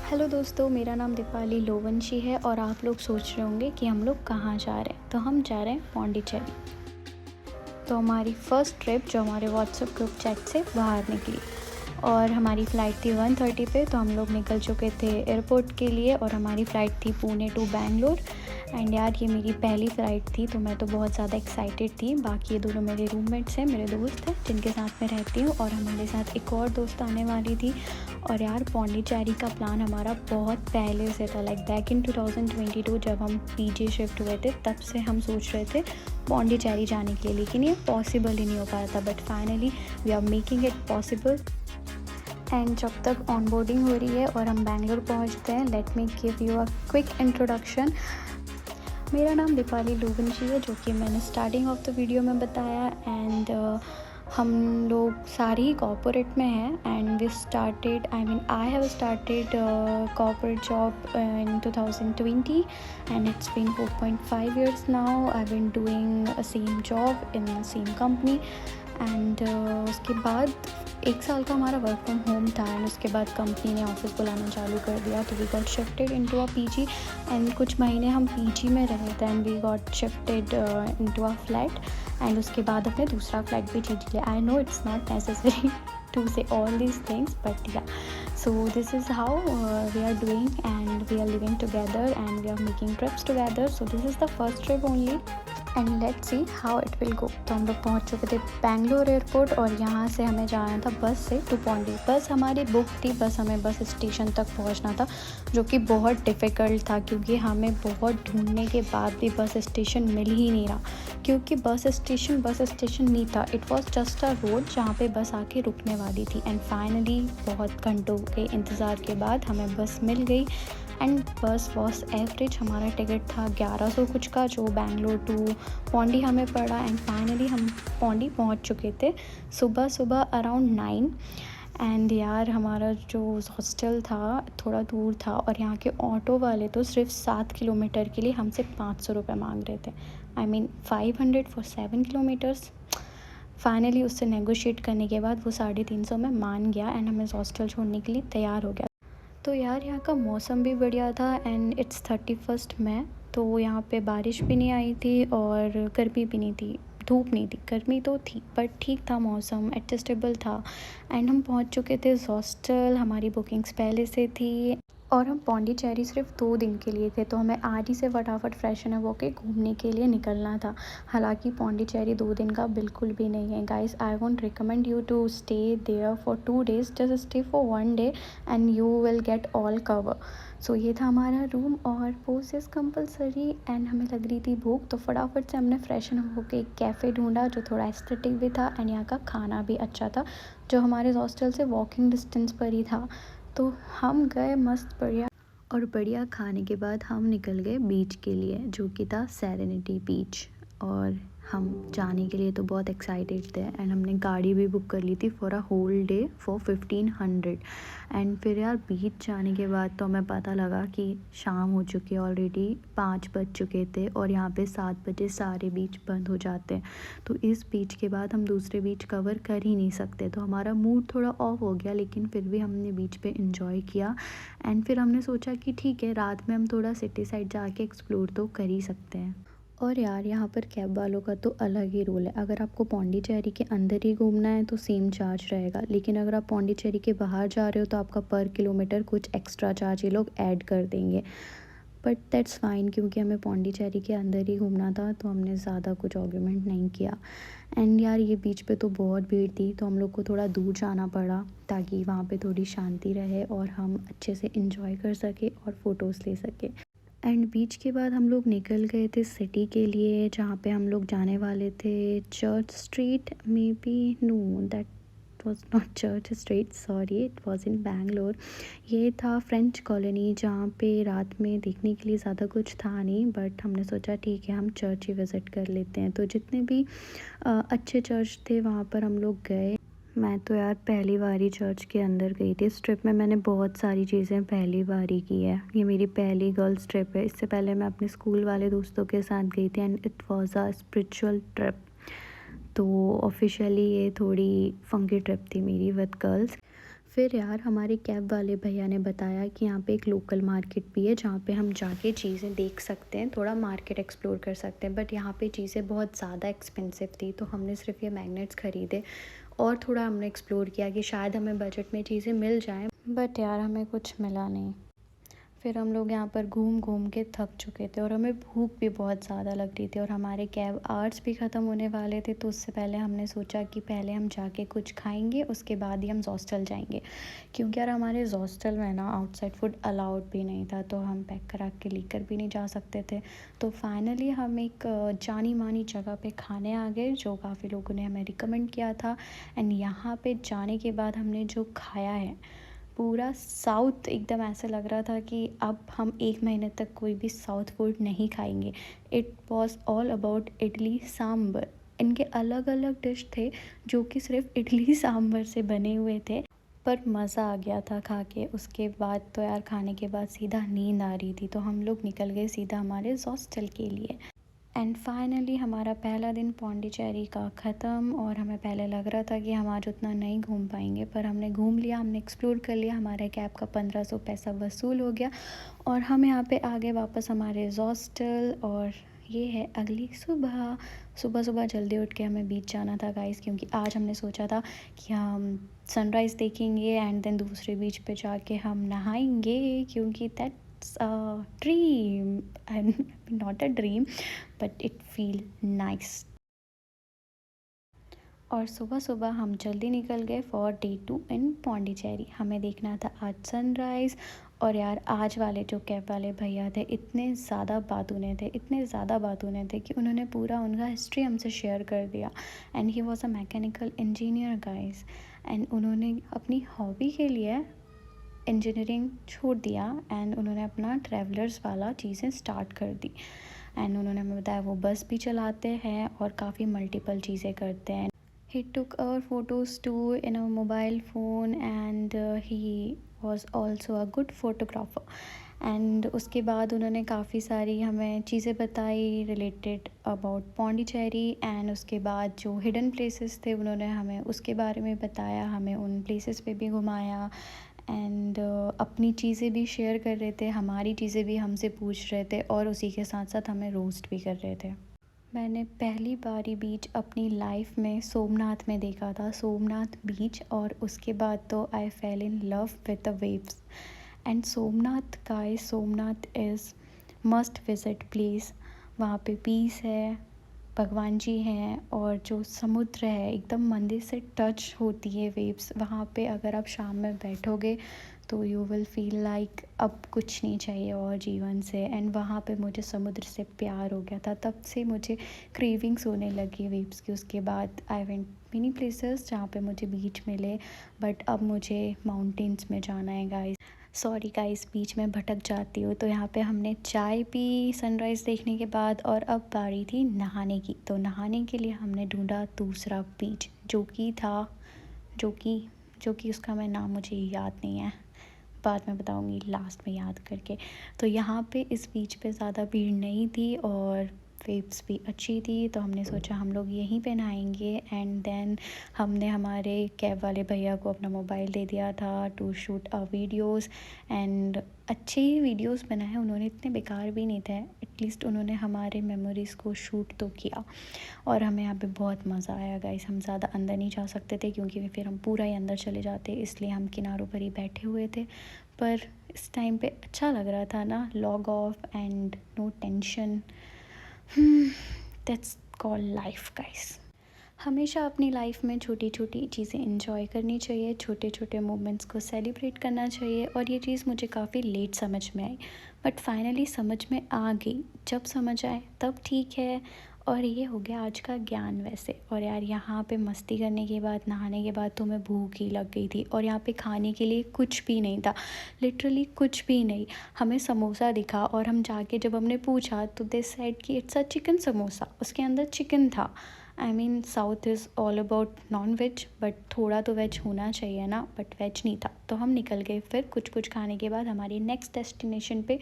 Hello दोस्तों, मेरा नाम दीपाली लोवंशी है और आप लोग सोच रहे होंगे कि हम लोग कहाँ जा रहे हैं। तो हम जा रहे हैं पौंडीचेरी। तो हमारी फ़र्स्ट ट्रिप जो हमारे व्हाट्सएप ग्रुप चैट से बाहर निकली और हमारी फ़्लाइट थी 1:30 पे। तो हम लोग निकल चुके थे एयरपोर्ट के लिए और हमारी फ़्लाइट थी पुणे टू बैंगलोर। एंड यार, ये मेरी पहली फ़्लाइट थी तो मैं तो बहुत ज़्यादा एक्साइटेड थी। बाकी ये दोनों मेरे रूममेट्स हैं, मेरे दोस्त हैं जिनके साथ मैं रहती हूँ, और हमारे साथ एक और दोस्त आने वाली थी। और यार, पौंडीचेरी का प्लान हमारा बहुत पहले से था, लाइक बैक इन 2022 जब हम पीजी शिफ्ट हुए थे तब से हम सोच रहे थे पौंडीचेरी जाने के लिए, लेकिन ये पॉसिबल ही नहीं हो पा रहा था। But finally we are making it possible. And जब तक ऑनबोर्डिंग हो रही है और हम बैंगलोर पहुंचते हैं, let me give you a quick introduction. मेरा नाम दीपाली लोवंशी है, जो कि मैंने स्टार्टिंग ऑफ द वीडियो में बताया। एंड हम लोग सारी ही कॉर्पोरेट में हैं। And we started, I have started corporate job in 2020 and it's been 4.5 years now. I been doing same job in same company. And उसके बाद 1 साल का हमारा वर्क फ्रॉम होम था। एंड उसके बाद कंपनी ने ऑफिस बुलाना चालू कर दिया, तो we got shifted into a PG. And कुछ महीने हम पीजी में रहे थे and we got shifted into a flat. And उसके बाद अपने दूसरा फ्लैट भी खरीद लिया। I know it's not necessary to say all these things, but yeah, so this is how we are doing, and we are living together and we are making trips together. So this is the first trip only and let's see how it will go. तो हम लोग पहुंच चुके थे Bangalore airport और यहाँ से हमें जाना था बस से टू पौंडी। बस हमारी बुक थी, बस हमें बस स्टेशन तक पहुँचना था, जो कि बहुत डिफ़िकल्ट था क्योंकि हमें बहुत ढूंढने के बाद भी बस स्टेशन मिल ही नहीं रहा। क्योंकि बस स्टेशन नहीं था, it was just a road जहाँ पे बस आके रुकने वाली थी। एंड फाइनली बहुत घंटों के इंतज़ार के बाद हमें बस मिल गई। एंड बस वॉज एवरेज। हमारा टिकट था 1100 कुछ का, जो बैंगलोर टू पौंडी हमें पड़ा। एंड फाइनली हम पौंडी पहुंच चुके थे सुबह अराउंड 9। एंड यार, हमारा जो हॉस्टल था थोड़ा दूर था और यहाँ के ऑटो वाले तो सिर्फ 7 किलोमीटर के लिए हमसे 500 रुपये मांग रहे थे। 500 फॉर 7 किलोमीटर्स। फाइनली उससे नेगोशिएट करने के बाद वो 350 में मान गया एंड हमें हॉस्टल छोड़ने के लिए तैयार हो गया। तो यार, यहाँ का मौसम भी बढ़िया था एंड इट्स 31 मई। तो यहाँ पे बारिश भी नहीं आई थी और गर्मी भी नहीं थी, धूप नहीं थी। गर्मी तो थी बट ठीक था, मौसम एडजस्टेबल था। एंड हम पहुँच चुके थे हॉस्टल, हमारी बुकिंग्स पहले से थी और हम पौंडीचेरी सिर्फ 2 दिन के लिए थे। तो हमें आज ही से फटाफट फ्रेशन अप होके घूमने के लिए निकलना था। हालांकि पौंडीचेरी 2 दिन का बिल्कुल भी नहीं है guys. I won't recommend you to stay there for 2 days, just stay for 1 day and you will get all cover. So ये था हमारा रूम और पोस्ट इज़ कंपलसरी। एंड हमें लग रही थी भूख, तो फटाफट से हमने फ्रेशन अप होके एक कैफ़े ढूंढा जो थोड़ा एस्थेटिक भी था एंड यहाँ का खाना भी अच्छा था, जो हमारे हॉस्टल से वॉकिंग डिस्टेंस पर ही था। तो हम गए मस्त बढ़िया, और बढ़िया खाने के बाद हम निकल गए बीच के लिए, जो कि था सेरेनिटी बीच। और हम जाने के लिए तो बहुत एक्साइटेड थे एंड हमने गाड़ी भी बुक कर ली थी for a whole day for 1500। And फिर यार, बीच जाने के बाद तो हमें पता लगा कि शाम हो चुकी है, ऑलरेडी 5 बज चुके थे और यहाँ पे 7 बजे सारे बीच बंद हो जाते हैं। तो इस बीच के बाद हम दूसरे बीच कवर कर ही नहीं सकते, तो हमारा मूड थोड़ा ऑफ हो गया, लेकिन फिर भी हमने बीच पे इंजॉय किया। एंड फिर हमने सोचा कि ठीक है, रात में हम थोड़ा सिटी साइड जाके एक्सप्लोर तो कर ही सकते हैं। और यार, यहाँ पर कैब वालों का तो अलग ही रूल है। अगर आपको पौंडीचेरी के अंदर ही घूमना है तो सेम चार्ज रहेगा, लेकिन अगर आप पौंडीचेरी के बाहर जा रहे हो तो आपका पर किलोमीटर कुछ एक्स्ट्रा चार्ज ये लोग ऐड कर देंगे। बट दैट्स फाइन, क्योंकि हमें पौंडीचेरी के अंदर ही घूमना था तो हमने ज़्यादा कुछ आर्गुमेंट नहीं किया। एंड यार, ये बीच पे तो बहुत भीड़ थी, तो हम लोग को थोड़ा दूर जाना पड़ा ताकि वहाँ पे थोड़ी शांति रहे और हम अच्छे से इंजॉय कर सके और फ़ोटोज़ ले सके। एंड बीच के बाद हम लोग निकल गए थे सिटी के लिए, जहाँ पे हम लोग जाने वाले थे church street. Maybe no, that was not church street, sorry, it was in Bangalore. ये था फ्रेंच कॉलोनी, जहाँ पे रात में देखने के लिए ज़्यादा कुछ था नहीं, बट हमने सोचा ठीक है, हम चर्च ही विज़िट कर लेते हैं। तो जितने भी अच्छे चर्च थे वहाँ पर हम लोग गए। मैं तो यार पहली बार ही चर्च के अंदर गई थी। इस ट्रिप में मैंने बहुत सारी चीज़ें पहली बार ही की है। ये मेरी पहली गर्ल्स ट्रिप है। इससे पहले मैं अपने स्कूल वाले दोस्तों के साथ गई थी and it was a spiritual trip. तो ऑफिशियली ये थोड़ी फंकी ट्रिप थी मेरी विद गर्ल्स। फिर यार हमारे कैब वाले भैया ने बताया कि यहाँ पे एक लोकल मार्केट भी है जहाँ पे हम जाके चीज़ें देख सकते हैं, थोड़ा मार्केट एक्सप्लोर कर सकते हैं। बट यहाँ पे चीज़ें बहुत ज़्यादा एक्सपेंसिव थी, तो हमने सिर्फ ये मैग्नेट्स ख़रीदे और थोड़ा हमने एक्सप्लोर किया कि शायद हमें बजट में चीज़ें मिल जाएं। बट यार हमें कुछ मिला नहीं। फिर हम लोग यहाँ पर घूम घूम के थक चुके थे और हमें भूख भी बहुत ज़्यादा लग रही थी और हमारे कैब आवर्स भी ख़त्म होने वाले थे। तो उससे पहले हमने सोचा कि पहले हम जाके कुछ खाएंगे, उसके बाद ही हम हॉस्टल जाएंगे, क्योंकि यार हमारे हॉस्टल में ना आउटसाइड फूड अलाउड भी नहीं था, तो हम पैक करा के लेकर भी नहीं जा सकते थे। तो फाइनली हम एक जानी मानी जगह पे खाने आ गए जो काफ़ी लोगों ने हमें रिकमेंड किया था। एंड यहाँ पे जाने के बाद हमने जो खाया है, पूरा साउथ एकदम ऐसे लग रहा था कि अब हम 1 महीने तक कोई भी साउथ फूड नहीं खाएंगे। It was all about idli sambar. इनके अलग अलग डिश थे जो कि सिर्फ इडली सांभर से बने हुए थे, पर मज़ा आ गया था खा के। उसके बाद तो यार खाने के बाद सीधा नींद आ रही थी, तो हम लोग निकल गए सीधा हमारे हॉस्टल के लिए। एंड फाइनली हमारा पहला दिन पौंडीचेरी का ख़त्म। और हमें पहले लग रहा था कि हम आज उतना नहीं घूम पाएंगे, पर हमने घूम लिया, हमने एक्सप्लोर कर लिया। हमारे कैब का 1500 पैसा वसूल हो गया और हम यहाँ पे आ गए वापस हमारे हॉस्टल। और ये है अगली सुबह। सुबह सुबह जल्दी उठ के हमें बीच जाना था गाइस, क्योंकि आज हमने सोचा था कि हम सनराइज़ देखेंगे एंड देन दूसरे बीच पे जाके हम नहाएंगे, क्योंकि that's a dream and not a dream but it feel nice. और सुबह सुबह हम जल्दी निकल गए फॉर डे 2 इन पौंडीचेरी। हमें देखना था आज सनराइज़। और यार आज वाले जो कैब वाले भैया थे इतने ज़्यादा बातूने थे, इतने ज़्यादा बातूने थे कि उन्होंने पूरा उनका हिस्ट्री हमसे शेयर कर दिया। And he was a mechanical engineer guys. And उन्होंने अपनी हॉबी के लिए इंजीनियरिंग छोड़ दिया एंड उन्होंने अपना ट्रैवलर्स वाला चीज़ें स्टार्ट कर दी। एंड उन्होंने हमें बताया वो बस भी चलाते हैं और काफ़ी मल्टीपल चीज़ें करते हैं। He took our photos too in a mobile phone and he was also a good photographer. And उसके बाद उन्होंने काफ़ी सारी हमें चीज़ें बताई रिलेटेड अबाउट पौंडीचेरी। एंड उसके बाद जो हिडन प्लेसेस थे उन्होंने हमें उसके बारे में बताया, हमें उन प्लेसेस पे भी घुमाया। एंड अपनी चीज़ें भी शेयर कर रहे थे, हमारी चीज़ें भी हमसे पूछ रहे थे और उसी के साथ साथ हमें रोस्ट भी कर रहे थे। मैंने पहली बारी बीच अपनी लाइफ में सोमनाथ में देखा था, सोमनाथ बीच। और उसके बाद तो I fell in love with the waves. And Somnath guys, Somnath is must visit place. वहाँ पे पीस है, भगवान जी हैं और जो समुद्र है एकदम मंदिर से टच होती है वेव्स। वहाँ पे अगर आप शाम में बैठोगे तो यू विल फील लाइक अब कुछ नहीं चाहिए और जीवन से। एंड वहाँ पे मुझे समुद्र से प्यार हो गया था, तब से मुझे क्रेविंग्स होने लगी वेव्स की। उसके बाद आई वेंट मेनी प्लेसेस जहाँ पे मुझे बीच मिले, बट अब मुझे माउंटेन्स में जाना है गाइस। सॉरी गाइस बीच में भटक जाती हूँ। तो यहाँ पे हमने चाय पी सनराइज़ देखने के बाद और अब बारी थी नहाने की। तो नहाने के लिए हमने ढूंढा दूसरा बीच जो कि था जो कि उसका मैं नाम मुझे याद नहीं है, बाद में बताऊंगी लास्ट में याद करके। तो यहाँ पे इस बीच पे ज़्यादा भीड़ नहीं थी और वेव्स भी अच्छी थी, तो हमने सोचा हम लोग यहीं पे नहाएंगे। एंड देन हमने हमारे कैब वाले भैया को अपना मोबाइल दे दिया था to shoot a videos. And अच्छे ही वीडियोस बनाए उन्होंने, इतने बेकार भी नहीं थे, एटलीस्ट उन्होंने हमारे मेमोरीज़ को शूट तो किया। और हमें यहाँ पे बहुत मज़ा आया गाइस। हम ज़्यादा अंदर नहीं जा सकते थे क्योंकि फिर हम पूरा ही अंदर चले जाते, इसलिए हम किनारों पर ही बैठे हुए थे। पर इस टाइम पे अच्छा लग रहा था ना, log off and no tension. That's call life guys. हमेशा अपनी लाइफ में छोटी छोटी चीज़ें इंजॉय करनी चाहिए, छोटे छोटे मोमेंट्स को सेलिब्रेट करना चाहिए। और ये चीज़ मुझे काफ़ी लेट समझ में आई, बट फाइनली समझ में आ गई। जब समझ आए तब ठीक है। और ये हो गया आज का ज्ञान वैसे। और यार यहाँ पे मस्ती करने के बाद, नहाने के बाद तो हमें भूख ही लग गई थी और यहाँ पे खाने के लिए कुछ भी नहीं था, लिटरली कुछ भी नहीं। हमें समोसा दिखा और हम जाके जब हमने पूछा तो दे सेड कि इट्स अ चिकन समोसा, उसके अंदर चिकन था। I mean south is all about non veg, but थोड़ा तो वेज होना चाहिए ना, बट वेज नहीं था। तो हम निकल गए फिर कुछ कुछ खाने के बाद हमारी नेक्स्ट डेस्टिनेशन पे,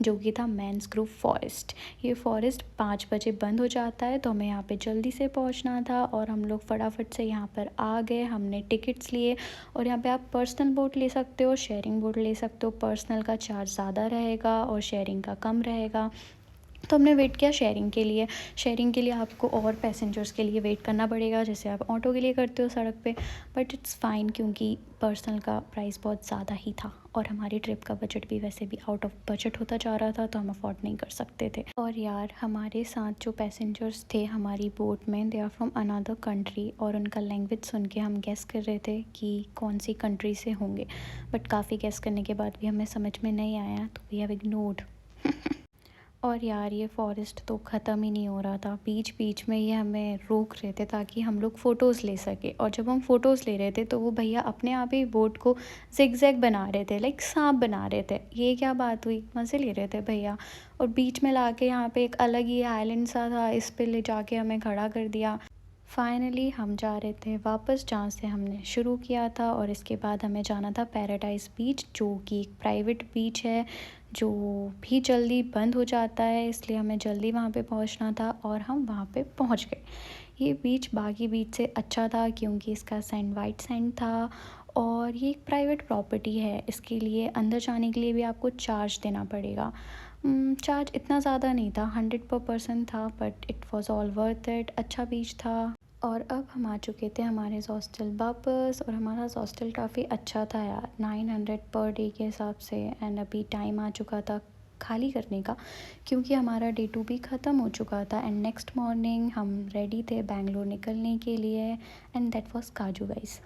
जो कि था मैंग्रोव फॉरेस्ट। ये फॉरेस्ट 5 बजे बंद हो जाता है, तो हमें यहाँ पे जल्दी से पहुँचना था और हम लोग फटाफट से यहाँ पर आ गए। हमने टिकट्स लिए और यहाँ पे आप पर्सनल बोट ले सकते हो, शेयरिंग बोट ले सकते हो। पर्सनल का चार्ज ज़्यादा रहेगा और शेयरिंग का कम रहेगा। तो हमने वेट किया शेयरिंग के लिए। शेयरिंग के लिए आपको और पैसेंजर्स के लिए वेट करना पड़ेगा, जैसे आप ऑटो के लिए करते हो सड़क पे, बट इट्स फ़ाइन क्योंकि पर्सनल का प्राइस बहुत ज़्यादा ही था और हमारी ट्रिप का बजट भी वैसे भी आउट ऑफ बजट होता जा रहा था, तो हम अफोर्ड नहीं कर सकते थे। और यार हमारे साथ जो पैसेंजर्स थे हमारी बोट में, they are from another country, और उनका लैंग्वेज सुन के हम गेस कर रहे थे कि कौन सी कंट्री से होंगे, बट काफ़ी गेस करने के बाद भी हमें समझ में नहीं आया, तो वी हैव इग्नोर्ड। और यार ये फॉरेस्ट तो ख़त्म ही नहीं हो रहा था, बीच बीच में ये हमें रोक रहे थे ताकि हम लोग फ़ोटोज़ ले सके। और जब हम फ़ोटोज़ ले रहे थे तो वो भैया अपने आप ही बोट को ज़िगज़ैग बना रहे थे, लाइक सांप बना रहे थे। ये क्या बात हुई, मज़े ले रहे थे भैया, और बीच में ला के यहाँ पे एक अलग ही आइलैंड सा था, इस पे ले जाके हमें खड़ा कर दिया। फाइनली हम जा रहे थे वापस जहाँ से हमने शुरू किया था, और इसके बाद हमें जाना था पैराडाइज बीच, जो कि एक प्राइवेट बीच है जो भी जल्दी बंद हो जाता है, इसलिए हमें जल्दी वहाँ पे पहुँचना था और हम वहाँ पे पहुँच गए। ये बीच बाकी बीच से अच्छा था क्योंकि इसका सैंड वाइट सैंड था, और ये एक प्राइवेट प्रॉपर्टी है, इसके लिए अंदर जाने के लिए भी आपको चार्ज देना पड़ेगा। चार्ज इतना ज़्यादा नहीं था, 100 पर पर्सन था, but it was all worth it. अच्छा बीच था। और अब हम आ चुके थे हमारे हॉस्टल वापस, और हमारा हॉस्टल काफ़ी अच्छा था यार, 900 पर डे के हिसाब से। एंड अभी टाइम आ चुका था खाली करने का क्योंकि हमारा डे 2 भी ख़त्म हो चुका था, एंड नेक्स्ट मॉर्निंग हम रेडी थे बैंगलोर निकलने के लिए। एंड दैट वाज काजू गाइस।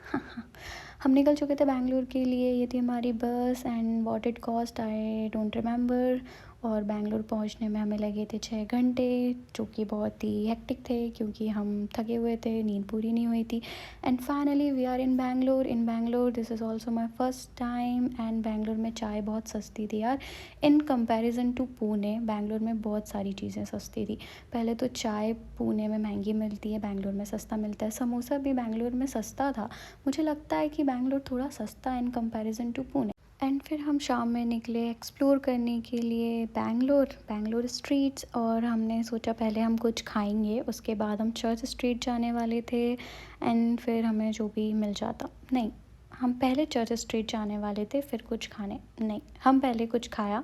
हम निकल चुके थे बैंगलोर के लिए, ये थी हमारी बस, and what it cost I don't remember. और बैंगलोर पहुंचने में हमें लगे थे 6 घंटे, जो कि बहुत ही हेक्टिक थे क्योंकि हम थके हुए थे, नींद पूरी नहीं हुई थी। And finally we are in Bangalore this is also my first time. And Bangalore में चाय बहुत सस्ती थी यार, in comparison to Pune Bangalore में बहुत सारी चीज़ें सस्ती थी। पहले तो चाय पुणे में महंगी मिलती है, बैंगलोर में सस्ता मिलता है। समोसा भी बैंगलोर में सस्ता था, मुझे लगता है कि बैंगलोर थोड़ा सस्ता है in comparison to Pune. And फिर हम शाम में निकले एक्सप्लोर करने के लिए बैंगलोर स्ट्रीट्स, और हमने सोचा पहले हम कुछ खाएंगे, उसके बाद हम चर्च स्ट्रीट जाने वाले थे। एंड फिर हमें जो भी मिल जाता, नहीं, हम पहले चर्च स्ट्रीट जाने वाले थे फिर कुछ खाने, नहीं, हम पहले कुछ खाया,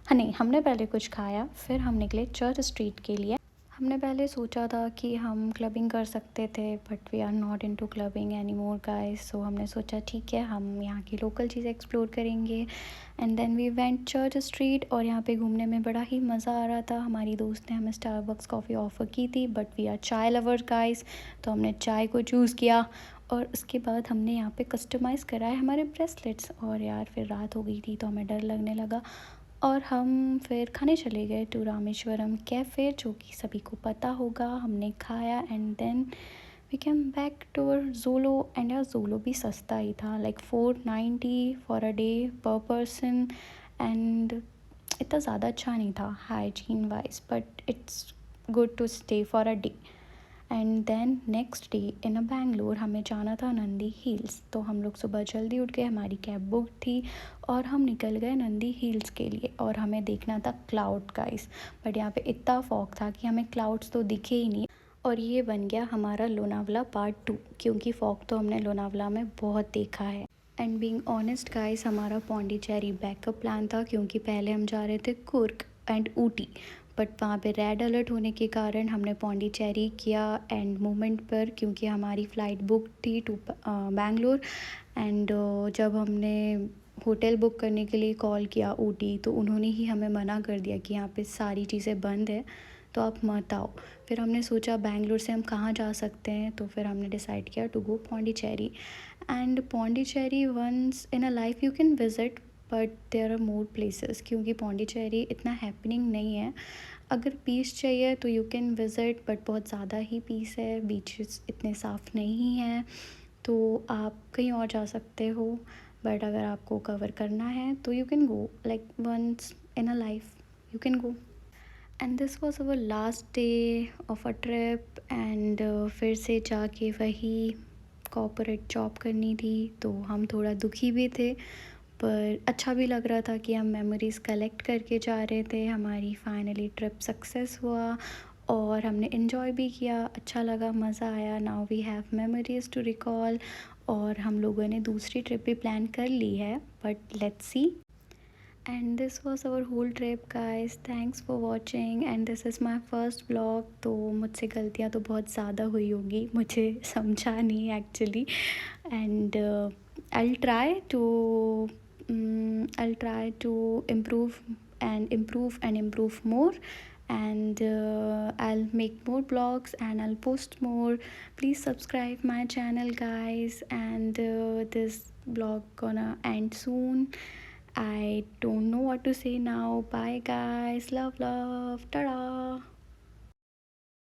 हाँ नहीं, हमने पहले कुछ खाया फिर हम निकले चर्च स्ट्रीट के लिए। हमने पहले सोचा था कि हम क्लबिंग कर सकते थे, but we are not into clubbing any more guys, so हमने सोचा ठीक है हम यहाँ की लोकल चीज़ें एक्सप्लोर करेंगे। And then we went church street, और यहाँ पे घूमने में बड़ा ही मज़ा आ रहा था। हमारी दोस्त ने हमें स्टारबक्स कॉफ़ी ऑफ़र की थी, बट वी आर चाय लवर गाइस, तो हमने चाय को चूज़ किया। और उसके बाद हमने यहाँ पे कस्टमाइज़ कराए हमारे ब्रेसलेट्स, और यार फिर रात हो गई थी तो हमें डर लगने लगा, और हम फिर खाने चले गए टू रामेश्वरम कैफ़े, जो कि सभी को पता होगा। हमने खाया and then we came back to Zolo. And यार जोलो भी सस्ता ही था, like 490 for a day per person, and इतना ज़्यादा अच्छा नहीं था hygiene wise, but it's good to stay for a day. And then next day in a Bangalore हमें जाना था नंदी हिल्स, तो हम लोग सुबह जल्दी उठ गए, हमारी कैब बुक थी और हम निकल गए नंदी हिल्स के लिए। और हमें देखना था क्लाउड गाइस, बट यहाँ पे इतना फॉग था कि हमें क्लाउड्स तो दिखे ही नहीं। और ये बन गया हमारा लोनावला पार्ट 2, क्योंकि फॉग तो हमने लोनावला में बहुत देखा है। एंड बीइंग ऑनेस्ट गाइस, हमारा पौंडीचेरी बैकअप प्लान था, क्योंकि पहले हम जा रहे थे कुर्ग एंड ऊटी, बट वहाँ पे रेड अलर्ट होने के कारण हमने पौंडीचेरी किया एंड मोमेंट पर, क्योंकि हमारी फ़्लाइट बुक थी टू बैंगलोर। एंड जब हमने होटल बुक करने के लिए कॉल किया ऊटी, तो उन्होंने ही हमें मना कर दिया कि यहाँ पे सारी चीज़ें बंद है, तो आप मत आओ। फिर हमने सोचा बैंगलोर से हम कहाँ जा सकते हैं, तो फिर हमने डिसाइड किया to go Pondicherry. And Pondicherry once in a life you can visit, but there are more places, क्योंकि पौंडीचेरी इतना हैपनिंग नहीं है। अगर पीस चाहिए तो यू कैन विज़िट, बट बहुत ज़्यादा ही पीस है, बीचेस इतने साफ़ नहीं हैं, तो आप कहीं और जा सकते हो। बट अगर आपको कवर करना है तो you can go, like once in a life you can go. And this was our last day of a trip and फिर से जाके वही कॉर्पोरेट जॉब करनी थी, तो हम थोड़ा दुखी भी थे पर अच्छा भी लग रहा था कि हम मेमोरीज़ कलेक्ट करके जा रहे थे। हमारी फाइनली ट्रिप सक्सेस हुआ और हमने इन्जॉय भी किया, अच्छा लगा, मज़ा आया। Now we have memories to recall और हम लोगों ने दूसरी ट्रिप भी प्लान कर ली है, but let's see. And this was our whole trip guys, thanks for watching and this is my first blog. तो मुझसे गलतियाँ तो बहुत ज़्यादा हुई होंगी, मुझे समझा नहीं actually. And I'll try to I'll try to improve and improve more, and I'll make more blogs and I'll post more. Please subscribe my channel guys, and this blog gonna end soon. I don't know what to say now. Bye guys, love, tada.